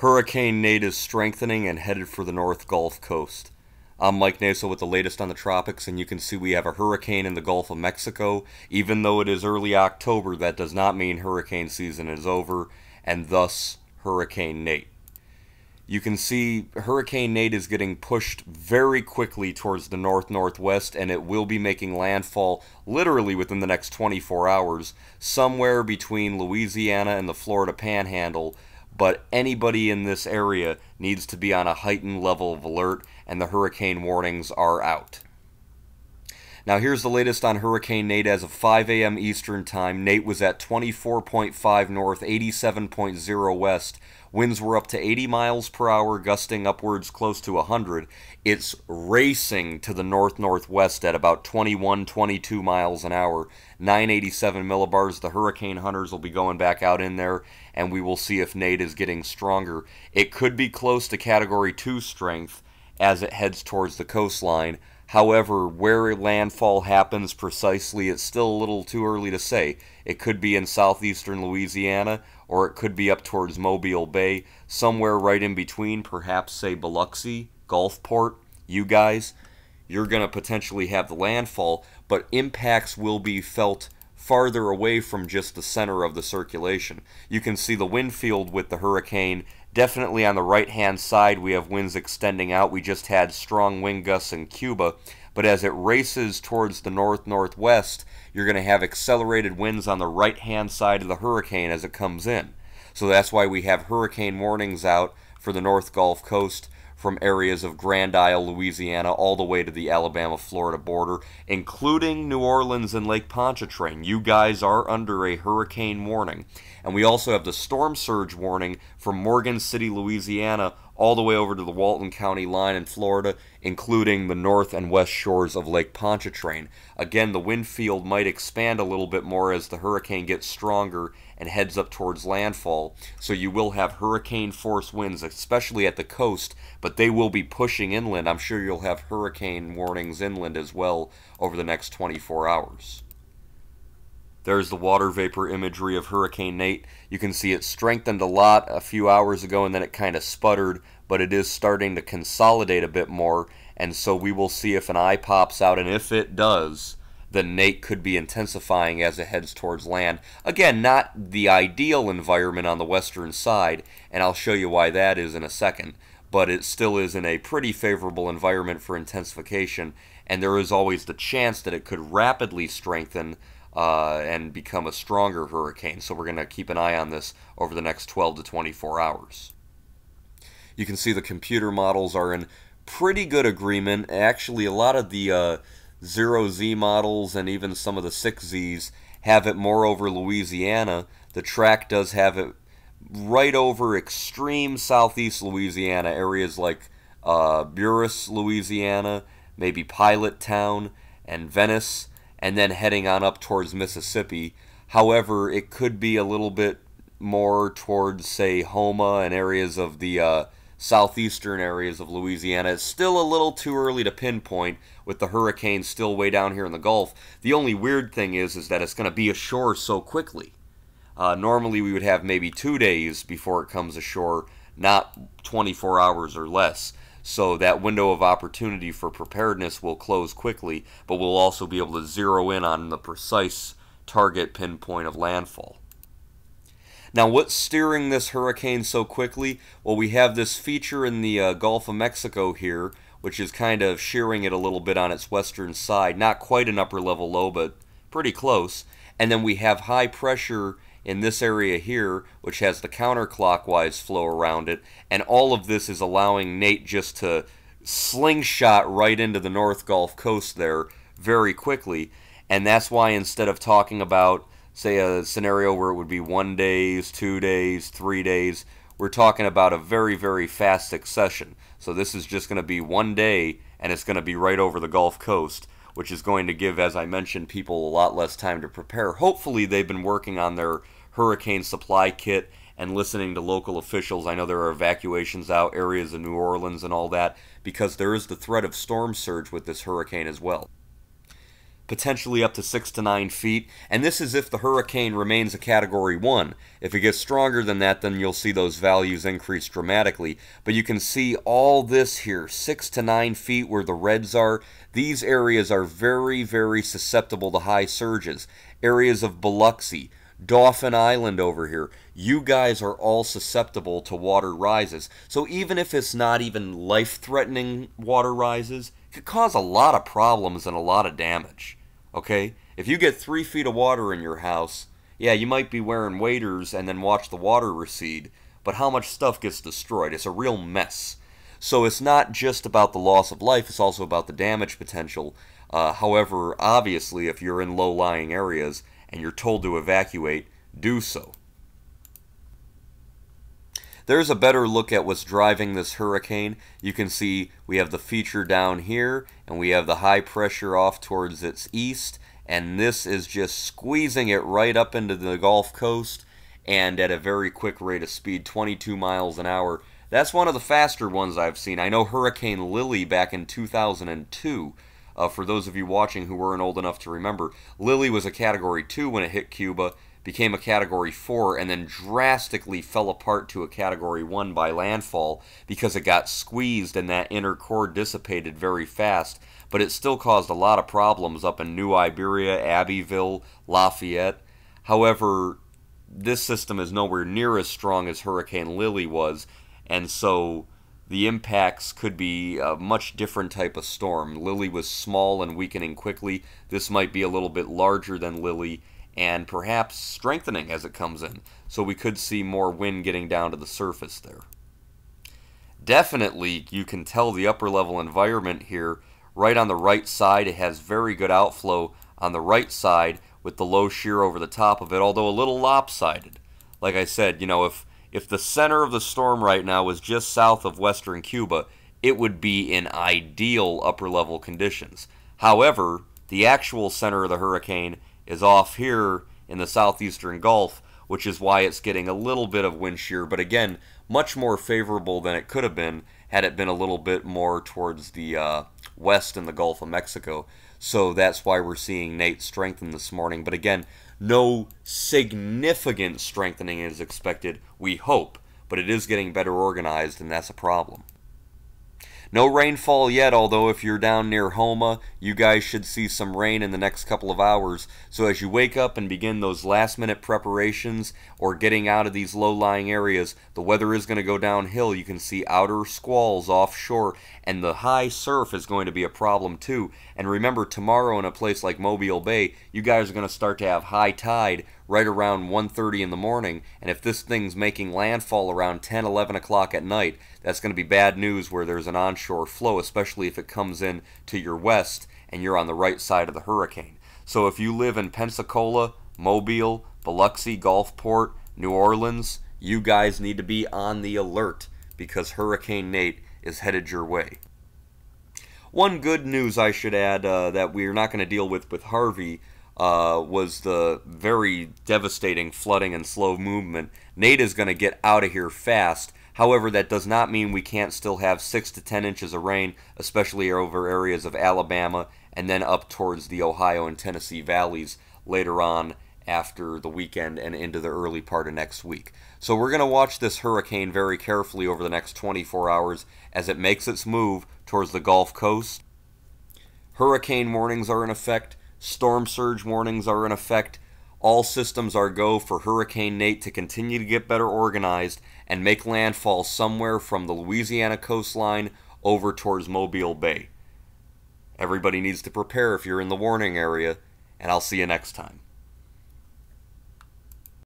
Hurricane Nate is strengthening and headed for the North Gulf Coast. I'm Mike Naso with the latest on the tropics, and you can see we have a hurricane in the Gulf of Mexico. Even though it is early October, that does not mean hurricane season is over, and thus Hurricane Nate. You can see Hurricane Nate is getting pushed very quickly towards the north-northwest, and it will be making landfall literally within the next 24 hours, somewhere between Louisiana and the Florida Panhandle. But anybody in this area needs to be on a heightened level of alert, and the hurricane warnings are out. Now here's the latest on Hurricane Nate as of 5 a.m. Eastern Time. Nate was at 24.5 north, 87.0 west. Winds were up to 80 miles per hour, gusting upwards close to 100. It's racing to the north-northwest at about 21-22 miles an hour. 987 millibars. The hurricane hunters will be going back out in there, and we will see if Nate is getting stronger. It could be close to Category 2 strength as it heads towards the coastline. However, where landfall happens precisely, it's still a little too early to say. It could be in southeastern Louisiana, or it could be up towards Mobile Bay, somewhere right in between, perhaps, say, Biloxi, Gulfport. You guys, you're going to potentially have the landfall, but impacts will be felt farther away from just the center of the circulation. You can see the wind field with the hurricane. Definitely on the right-hand side, we have winds extending out. We just had strong wind gusts in Cuba. But as it races towards the north-northwest, you're going to have accelerated winds on the right-hand side of the hurricane as it comes in. So that's why we have hurricane warnings out for the North Gulf Coast from areas of Grand Isle, Louisiana, all the way to the Alabama-Florida border, including New Orleans and Lake Pontchartrain. You guys are under a hurricane warning. And we also have the storm surge warning from Morgan City, Louisiana, all the way over to the Walton County line in Florida, including the north and west shores of Lake Pontchartrain. Again, the wind field might expand a little bit more as the hurricane gets stronger and heads up towards landfall. So you will have hurricane force winds, especially at the coast, but they will be pushing inland. I'm sure you'll have hurricane warnings inland as well over the next 24 hours. There's the water vapor imagery of Hurricane Nate. You can see it strengthened a lot a few hours ago, and then it kind of sputtered, but it is starting to consolidate a bit more, and so we will see if an eye pops out, and if it does, then Nate could be intensifying as it heads towards land. Again, not the ideal environment on the western side, and I'll show you why that is in a second, but it still is in a pretty favorable environment for intensification, and there is always the chance that it could rapidly strengthen and become a stronger hurricane. So we're going to keep an eye on this over the next 12 to 24 hours. You can see the computer models are in pretty good agreement. Actually, a lot of the 0Z models and even some of the 6Zs have it more over Louisiana. The track does have it right over extreme southeast Louisiana, areas like Buras, Louisiana, maybe Pilot Town and Venice, and then heading on up towards Mississippi. However, it could be a little bit more towards, say, Homa and areas of the southeastern areas of Louisiana. It's still a little too early to pinpoint with the hurricane still way down here in the Gulf. The only weird thing is that it's going to be ashore so quickly. Normally we would have maybe 2 days before it comes ashore, not 24 hours or less. So that window of opportunity for preparedness will close quickly, but we'll also be able to zero in on the precise target pinpoint of landfall. Now, what's steering this hurricane so quickly? Well, we have this feature in the Gulf of Mexico here, which is kind of shearing it a little bit on its western side. Not quite an upper level low, but pretty close. And then we have high pressure in this area here, which has the counterclockwise flow around it, and all of this is allowing Nate just to slingshot right into the North Gulf Coast there very quickly. And that's why instead of talking about, say, a scenario where it would be 1 day, 2 days, 3 days, we're talking about a very, very fast succession. So this is just going to be 1 day, and it's going to be right over the Gulf Coast, which is going to give, as I mentioned, people a lot less time to prepare. Hopefully they've been working on their hurricane supply kit and listening to local officials. I know there are evacuations out, areas of New Orleans and all that, because there is the threat of storm surge with this hurricane as well. potentially up to 6 to 9 feet, and this is if the hurricane remains a Category 1. If it gets stronger than that, then you'll see those values increase dramatically. But you can see all this here, 6 to 9 feet where the reds are. These areas are very, very susceptible to high surges. Areas of Biloxi, Dauphin Island over here, you guys are all susceptible to water rises. So even if it's not even life-threatening water rises, it could cause a lot of problems and a lot of damage. Okay? If you get 3 feet of water in your house, yeah, you might be wearing waders and then watch the water recede, but how much stuff gets destroyed? It's a real mess. So it's not just about the loss of life, it's also about the damage potential. However, obviously, if you're in low-lying areas and you're told to evacuate, do so. There's a better look at what's driving this hurricane. You can see we have the feature down here, and we have the high pressure off towards its east, and this is just squeezing it right up into the Gulf Coast, and at a very quick rate of speed, 22 miles an hour. That's one of the faster ones I've seen. I know Hurricane Lily back in 2002, for those of you watching who weren't old enough to remember, Lily was a Category 2 when it hit Cuba, became a Category 4, and then drastically fell apart to a Category 1 by landfall because it got squeezed and that inner core dissipated very fast. But it still caused a lot of problems up in New Iberia, Abbeville, Lafayette. However, this system is nowhere near as strong as Hurricane Lily was, and so the impacts could be a much different type of storm. Lily was small and weakening quickly. This might be a little bit larger than Lily and perhaps strengthening as it comes in. So we could see more wind getting down to the surface there. Definitely, you can tell the upper level environment here. Right on the right side, it has very good outflow on the right side with the low shear over the top of it, although a little lopsided. Like I said, you know, if the center of the storm right now was just south of western Cuba, it would be in ideal upper level conditions. However, the actual center of the hurricane is off here in the southeastern Gulf, which is why it's getting a little bit of wind shear, but again, much more favorable than it could have been had it been a little bit more towards the west in the Gulf of Mexico. So that's why we're seeing Nate strengthen this morning. But again, no significant strengthening is expected, we hope, but it is getting better organized, and that's a problem. No rainfall yet, although if you're down near Homa, you guys should see some rain in the next couple of hours. So as you wake up and begin those last-minute preparations or getting out of these low-lying areas, the weather is going to go downhill. You can see outer squalls offshore, and the high surf is going to be a problem too. And remember, tomorrow in a place like Mobile Bay, you guys are going to start to have high tide right around 1:30 in the morning, and if this thing's making landfall around 10, 11 o'clock at night, that's going to be bad news where there's an onshore flow, especially if it comes in to your west and you're on the right side of the hurricane. So if you live in Pensacola, Mobile, Biloxi, Gulfport, New Orleans, you guys need to be on the alert because Hurricane Nate is headed your way. One good news I should add that we're not going to deal with Harvey was the very devastating flooding and slow movement. Nate is going to get out of here fast. However, that does not mean we can't still have 6 to 10 inches of rain, especially over areas of Alabama and then up towards the Ohio and Tennessee valleys later on after the weekend and into the early part of next week. So we're going to watch this hurricane very carefully over the next 24 hours as it makes its move towards the Gulf Coast. Hurricane warnings are in effect. Storm surge warnings are in effect. All systems are go for Hurricane Nate to continue to get better organized and make landfall somewhere from the Louisiana coastline over towards Mobile Bay. Everybody needs to prepare if you're in the warning area, and I'll see you next time.